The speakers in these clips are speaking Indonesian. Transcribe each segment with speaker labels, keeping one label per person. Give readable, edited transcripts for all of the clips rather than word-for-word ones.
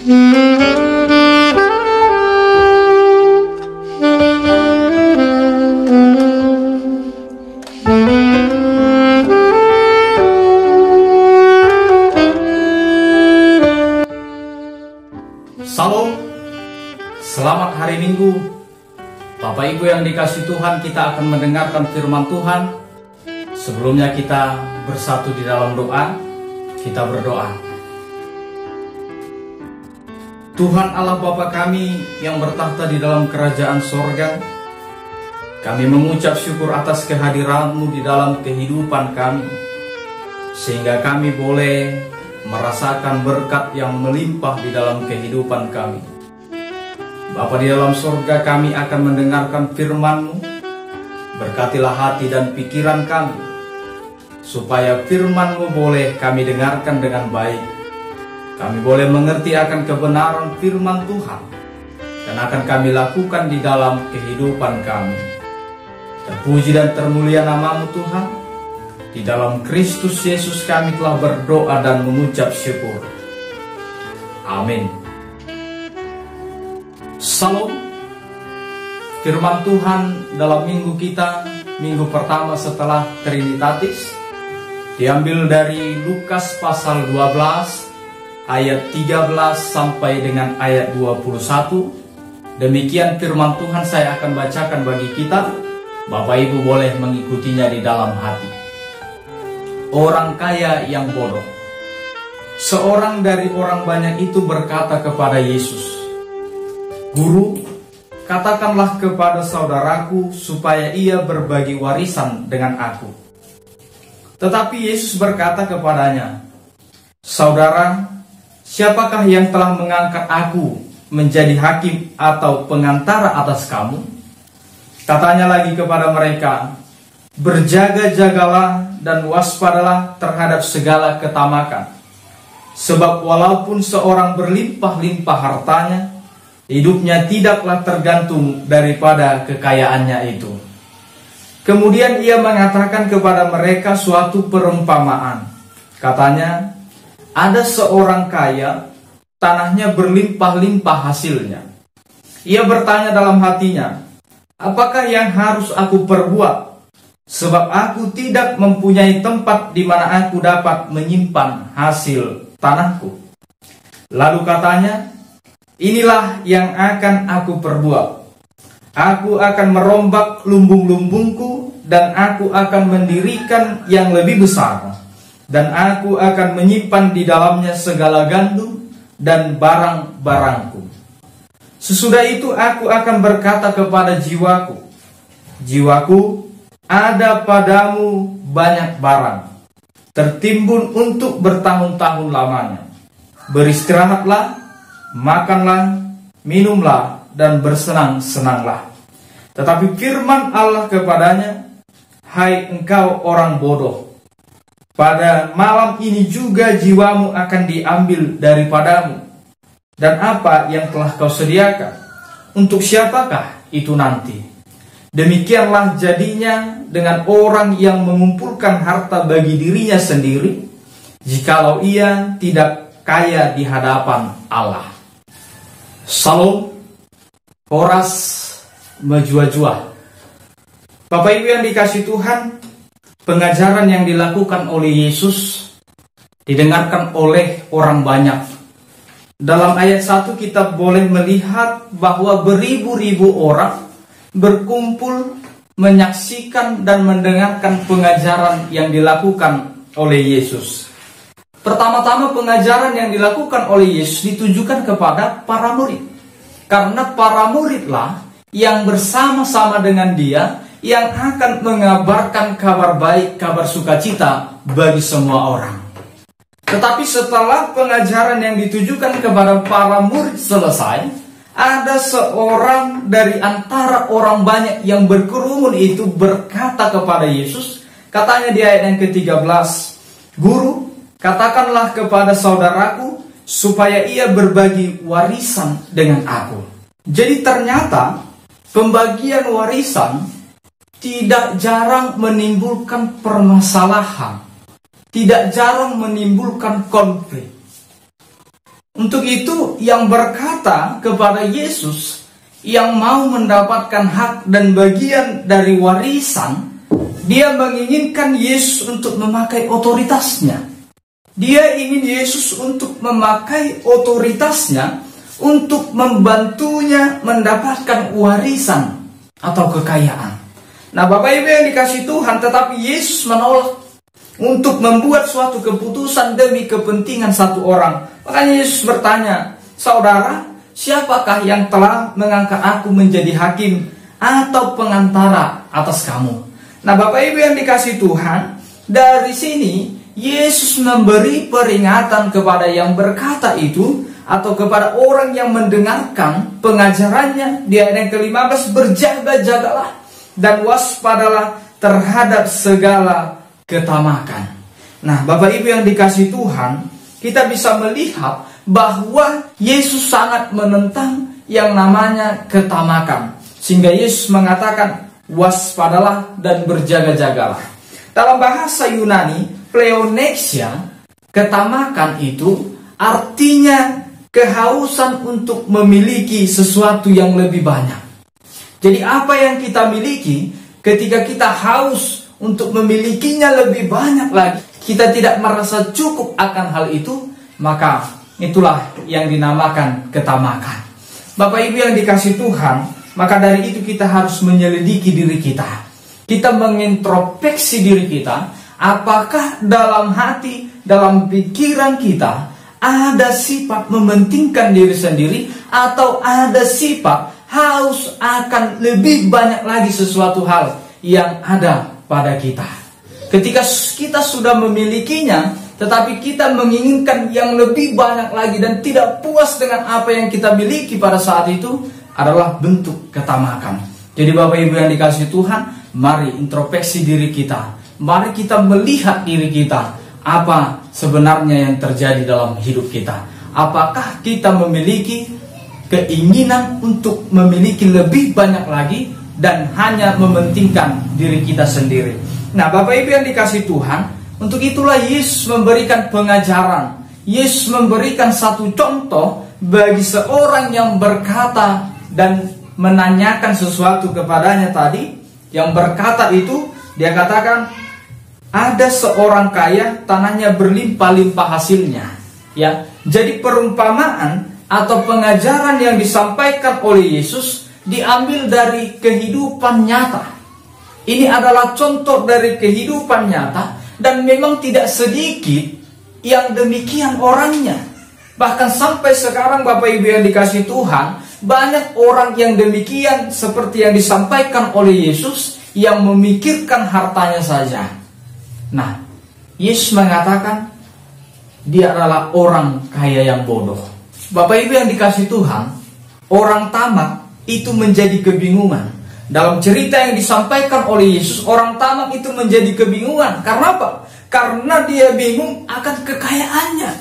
Speaker 1: Salam, selamat hari Minggu. Bapak Ibu yang dikasihi Tuhan, kita akan mendengarkan firman Tuhan. Sebelumnya kita bersatu di dalam doa. Kita berdoa. Tuhan Allah Bapa kami yang bertahta di dalam kerajaan sorga, kami mengucap syukur atas kehadiran-Mu di dalam kehidupan kami, sehingga kami boleh merasakan berkat yang melimpah di dalam kehidupan kami. Bapa di dalam surga, kami akan mendengarkan firman-Mu. Berkatilah hati dan pikiran kami, supaya firman-Mu boleh kami dengarkan dengan baik. Kami boleh mengerti akan kebenaran firman Tuhan, dan akan kami lakukan di dalam kehidupan kami. Terpuji dan termulia nama-Mu Tuhan. Di dalam Kristus Yesus kami telah berdoa dan mengucap syukur. Amin. Salam. Firman Tuhan dalam minggu kita, minggu pertama setelah Trinitatis, diambil dari Lukas pasal 12 ayat 13 sampai dengan ayat 21. Demikian firman Tuhan saya akan bacakan bagi kita. Bapak Ibu boleh mengikutinya di dalam hati. Orang kaya yang bodoh. Seorang dari orang banyak itu berkata kepada Yesus, "Guru, katakanlah kepada saudaraku supaya ia berbagi warisan dengan aku." Tetapi Yesus berkata kepadanya, "Saudara, siapakah yang telah mengangkat aku menjadi hakim atau pengantara atas kamu?" Katanya lagi kepada mereka, "Berjaga-jagalah dan waspadalah terhadap segala ketamakan. Sebab walaupun seorang berlimpah-limpah hartanya, hidupnya tidaklah tergantung daripada kekayaannya itu." Kemudian ia mengatakan kepada mereka suatu perumpamaan. Katanya, "Ada seorang kaya, tanahnya berlimpah-limpah hasilnya. Ia bertanya dalam hatinya, 'Apakah yang harus aku perbuat? Sebab aku tidak mempunyai tempat di mana aku dapat menyimpan hasil tanahku.' Lalu katanya, 'Inilah yang akan aku perbuat. Aku akan merombak lumbung-lumbungku dan aku akan mendirikan yang lebih besar. Dan aku akan menyimpan di dalamnya segala gandum dan barang-barangku. Sesudah itu aku akan berkata kepada jiwaku, jiwaku, ada padamu banyak barang, tertimbun untuk bertahun-tahun lamanya. Beristirahatlah, makanlah, minumlah, dan bersenang-senanglah.' Tetapi firman Allah kepadanya, 'Hai engkau orang bodoh, pada malam ini juga jiwamu akan diambil daripadamu. Dan apa yang telah kau sediakan, untuk siapakah itu nanti?' Demikianlah jadinya dengan orang yang mengumpulkan harta bagi dirinya sendiri, jikalau ia tidak kaya di hadapan Allah." Salam. Horas Mejua-jua. Bapak Ibu yang dikasihi Tuhan, pengajaran yang dilakukan oleh Yesus didengarkan oleh orang banyak. Dalam ayat 1 kita boleh melihat bahwa beribu-ribu orang berkumpul menyaksikan dan mendengarkan pengajaran yang dilakukan oleh Yesus. Pertama-tama pengajaran yang dilakukan oleh Yesus ditujukan kepada para murid. Karena para muridlah yang bersama-sama dengan dia yang akan mengabarkan kabar baik, kabar sukacita bagi semua orang. Tetapi setelah pengajaran yang ditujukan kepada para murid selesai, ada seorang dari antara orang banyak yang berkerumun itu berkata kepada Yesus, katanya di ayat yang ke-13, "Guru, katakanlah kepada saudaraku supaya ia berbagi warisan dengan aku." Jadi ternyata pembagian warisan tidak jarang menimbulkan permasalahan, tidak jarang menimbulkan konflik. Untuk itu yang berkata kepada Yesus, yang mau mendapatkan hak dan bagian dari warisan, dia menginginkan Yesus untuk memakai otoritasnya. Dia ingin Yesus untuk memakai otoritasnya untuk membantunya mendapatkan warisan atau kekayaan. Nah, Bapak Ibu yang dikasihi Tuhan, tetapi Yesus menolak untuk membuat suatu keputusan demi kepentingan satu orang. Makanya Yesus bertanya, saudara, siapakah yang telah mengangkat aku menjadi hakim atau pengantara atas kamu? Nah, Bapak Ibu yang dikasihi Tuhan, dari sini Yesus memberi peringatan kepada yang berkata itu, atau kepada orang yang mendengarkan pengajarannya di ayat yang ke-15, berjaga-jagalah dan waspadalah terhadap segala ketamakan. Nah, Bapak Ibu yang dikasihi Tuhan, kita bisa melihat bahwa Yesus sangat menentang yang namanya ketamakan. Sehingga Yesus mengatakan, waspadalah dan berjaga-jagalah. Dalam bahasa Yunani, pleonexia, ketamakan itu artinya kehausan untuk memiliki sesuatu yang lebih banyak. Jadi apa yang kita miliki, ketika kita haus untuk memilikinya lebih banyak lagi, kita tidak merasa cukup akan hal itu, maka itulah yang dinamakan ketamakan. Bapak Ibu yang dikasihi Tuhan, maka dari itu kita harus menyelidiki diri kita. Kita mengintrospeksi diri kita, apakah dalam hati, dalam pikiran kita ada sifat mementingkan diri sendiri, atau ada sifat haus akan lebih banyak lagi sesuatu hal yang ada pada kita. Ketika kita sudah memilikinya, tetapi kita menginginkan yang lebih banyak lagi dan tidak puas dengan apa yang kita miliki pada saat itu, adalah bentuk ketamakan. Jadi Bapak Ibu yang dikasihi Tuhan, mari introspeksi diri kita. Mari kita melihat diri kita. Apa sebenarnya yang terjadi dalam hidup kita? Apakah kita memiliki keinginan untuk memiliki lebih banyak lagi dan hanya mementingkan diri kita sendiri? Nah, Bapak Ibu yang dikasihi Tuhan, untuk itulah Yesus memberikan pengajaran. Yesus memberikan satu contoh bagi seorang yang berkata dan menanyakan sesuatu kepadanya tadi. Yang berkata itu, dia katakan, ada seorang kaya, tanahnya berlimpah-limpah hasilnya. Ya, jadi perumpamaan atau pengajaran yang disampaikan oleh Yesus diambil dari kehidupan nyata. Ini adalah contoh dari kehidupan nyata, dan memang tidak sedikit yang demikian orangnya. Bahkan sampai sekarang Bapak Ibu yang dikasihi Tuhan, banyak orang yang demikian seperti yang disampaikan oleh Yesus, yang memikirkan hartanya saja. Nah, Yesus mengatakan dia adalah orang kaya yang bodoh. Bapak Ibu yang dikasihi Tuhan, orang tamak itu menjadi kebingungan. Dalam cerita yang disampaikan oleh Yesus, orang tamak itu menjadi kebingungan. Karena apa? Karena dia bingung akan kekayaannya.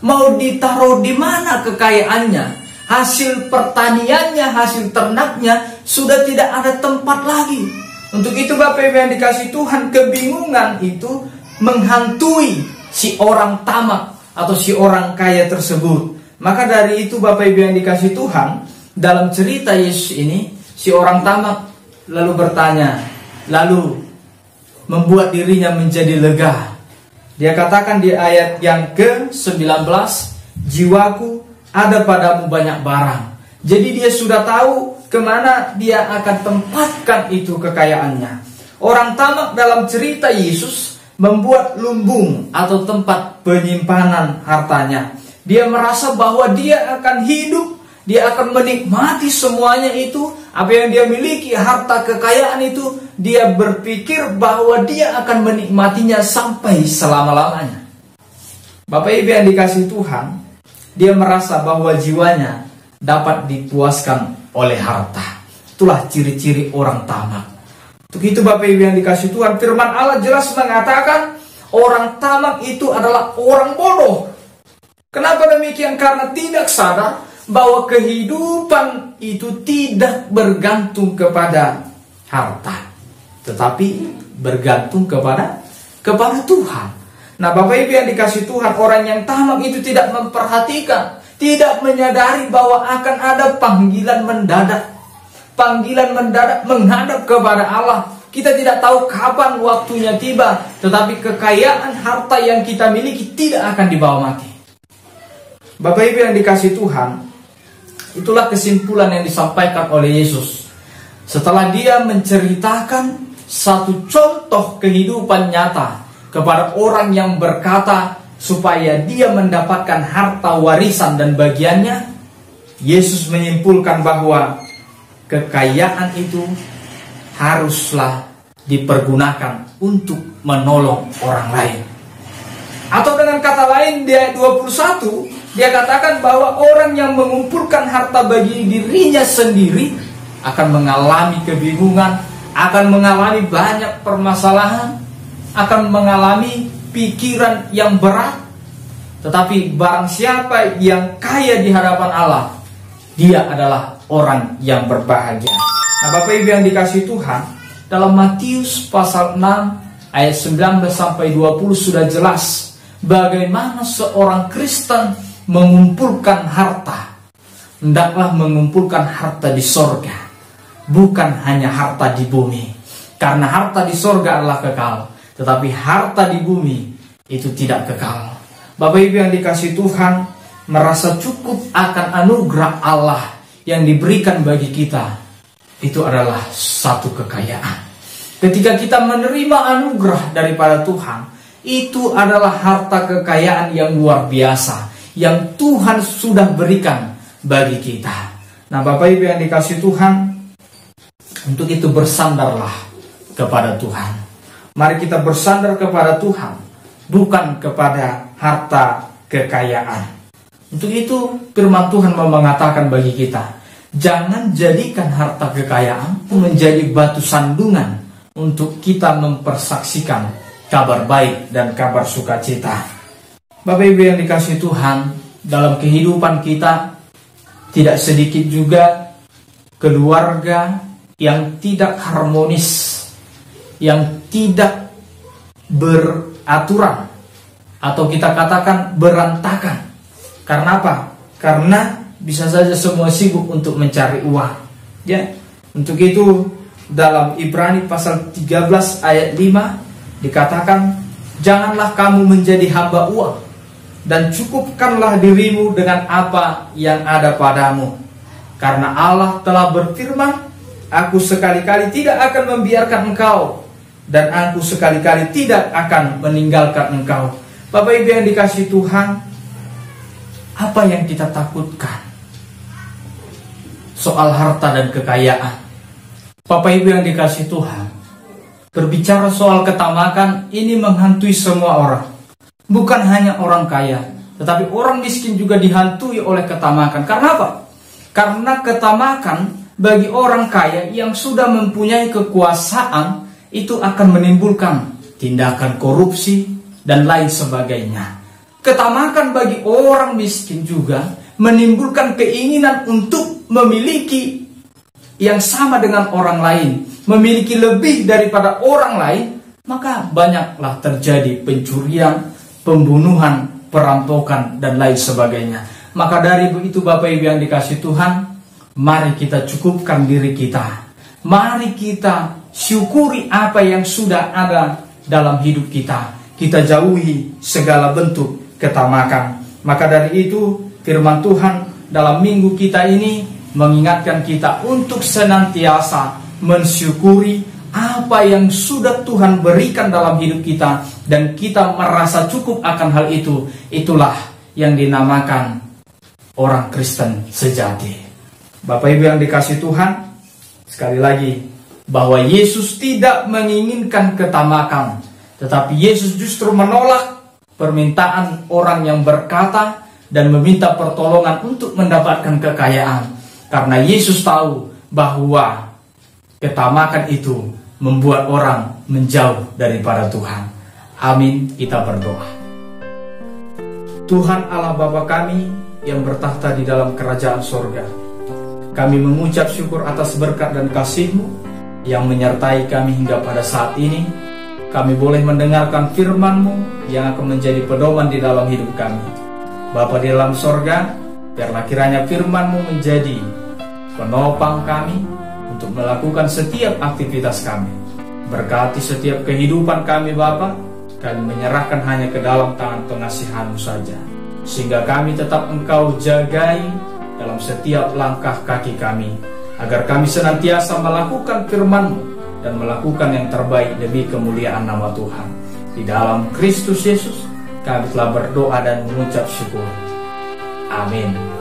Speaker 1: Mau ditaruh di mana kekayaannya? Hasil pertaniannya, hasil ternaknya sudah tidak ada tempat lagi. Untuk itu Bapak Ibu yang dikasihi Tuhan, kebingungan itu menghantui si orang tamak atau si orang kaya tersebut. Maka dari itu Bapak Ibu yang dikasihi Tuhan, dalam cerita Yesus ini, si orang tamak lalu bertanya, lalu membuat dirinya menjadi lega. Dia katakan di ayat yang ke-19, jiwaku ada padamu banyak barang. Jadi dia sudah tahu kemana dia akan tempatkan itu kekayaannya. Orang tamak dalam cerita Yesus membuat lumbung atau tempat penyimpanan hartanya. Dia merasa bahwa dia akan hidup, dia akan menikmati semuanya itu. Apa yang dia miliki, harta kekayaan itu, dia berpikir bahwa dia akan menikmatinya sampai selama-lamanya. Bapak Ibu yang dikasihi Tuhan, dia merasa bahwa jiwanya dapat dipuaskan oleh harta. Itulah ciri-ciri orang tamak. Untuk itu Bapak Ibu yang dikasihi Tuhan, firman Allah jelas mengatakan orang tamak itu adalah orang bodoh. Kenapa demikian? Karena tidak sadar bahwa kehidupan itu tidak bergantung kepada harta, tetapi bergantung kepada Tuhan. Nah Bapak Ibu yang dikasihi Tuhan, orang yang tamak itu tidak memperhatikan Tidak menyadari bahwa akan ada panggilan mendadak. Panggilan mendadak menghadap kepada Allah. Kita tidak tahu kapan waktunya tiba, tetapi kekayaan harta yang kita miliki tidak akan dibawa mati. Bapak Ibu yang dikasihi Tuhan, itulah kesimpulan yang disampaikan oleh Yesus. Setelah dia menceritakan satu contoh kehidupan nyata kepada orang yang berkata supaya dia mendapatkan harta warisan dan bagiannya, Yesus menyimpulkan bahwa kekayaan itu haruslah dipergunakan untuk menolong orang lain. Atau dengan kata lain di ayat 21, dia katakan bahwa orang yang mengumpulkan harta bagi dirinya sendiri akan mengalami kebingungan, akan mengalami banyak permasalahan, akan mengalami pikiran yang berat. Tetapi barang siapa yang kaya di hadapan Allah, dia adalah orang yang berbahagia. Nah, Bapak Ibu yang dikasihi Tuhan, dalam Matius pasal 6 ayat 19 sampai 20 sudah jelas bagaimana seorang Kristen mengumpulkan harta. Hendaklah mengumpulkan harta di sorga, bukan hanya harta di bumi. Karena harta di sorga adalah kekal, tetapi harta di bumi itu tidak kekal. Bapak Ibu yang dikasihi Tuhan, merasa cukup akan anugerah Allah yang diberikan bagi kita, itu adalah satu kekayaan. Ketika kita menerima anugerah daripada Tuhan, itu adalah harta kekayaan yang luar biasa yang Tuhan sudah berikan bagi kita. Nah, Bapak Ibu yang dikasihi Tuhan, untuk itu bersandarlah kepada Tuhan. Mari kita bersandar kepada Tuhan, bukan kepada harta kekayaan. Untuk itu firman Tuhan mengatakan bagi kita, jangan jadikan harta kekayaan menjadi batu sandungan untuk kita mempersaksikan kabar baik dan kabar sukacita. Bapak Ibu yang dikasihi Tuhan, dalam kehidupan kita tidak sedikit juga keluarga yang tidak harmonis, yang tidak beraturan, atau kita katakan berantakan. Karena apa? Karena bisa saja semua sibuk untuk mencari uang. Ya, untuk itu dalam Ibrani pasal 13 ayat 5 dikatakan, janganlah kamu menjadi hamba uang, dan cukupkanlah dirimu dengan apa yang ada padamu. Karena Allah telah berfirman, aku sekali-kali tidak akan membiarkan engkau, dan aku sekali-kali tidak akan meninggalkan engkau. Bapak Ibu yang dikasihi Tuhan, apa yang kita takutkan soal harta dan kekayaan? Bapak Ibu yang dikasihi Tuhan, berbicara soal ketamakan ini menghantui semua orang. Bukan hanya orang kaya, tetapi orang miskin juga dihantui oleh ketamakan. Karena apa? Karena ketamakan bagi orang kaya yang sudah mempunyai kekuasaan itu akan menimbulkan tindakan korupsi dan lain sebagainya. Ketamakan bagi orang miskin juga menimbulkan keinginan untuk memiliki yang sama dengan orang lain, memiliki lebih daripada orang lain, maka banyaklah terjadi pencurian, pembunuhan, perampokan, dan lain sebagainya. Maka dari itu Bapak Ibu yang dikasihi Tuhan, mari kita cukupkan diri kita. Mari kita syukuri apa yang sudah ada dalam hidup kita. Kita jauhi segala bentuk ketamakan. Maka dari itu firman Tuhan dalam minggu kita ini mengingatkan kita untuk senantiasa mensyukuri apa yang sudah Tuhan berikan dalam hidup kita, dan kita merasa cukup akan hal itu. Itulah yang dinamakan orang Kristen sejati. Bapak Ibu yang dikasihi Tuhan, sekali lagi bahwa Yesus tidak menginginkan ketamakan, tetapi Yesus justru menolak permintaan orang yang berkata dan meminta pertolongan untuk mendapatkan kekayaan. Karena Yesus tahu bahwa ketamakan itu membuat orang menjauh daripada Tuhan. Amin, kita berdoa. Tuhan Allah Bapa kami yang bertahta di dalam kerajaan sorga, kami mengucap syukur atas berkat dan kasih-Mu yang menyertai kami hingga pada saat ini. Kami boleh mendengarkan firman-Mu yang akan menjadi pedoman di dalam hidup kami. Bapa di dalam sorga, Biarlah kiranya firman-Mu menjadi penopang kami untuk melakukan setiap aktivitas kami. Berkati setiap kehidupan kami Bapa. Kami menyerahkan hanya ke dalam tangan pengasihan-Mu saja, sehingga kami tetap Engkau jagai dalam setiap langkah kaki kami, agar kami senantiasa melakukan firman-Mu dan melakukan yang terbaik demi kemuliaan nama Tuhan. Di dalam Kristus Yesus kami telah berdoa dan mengucap syukur. Amin.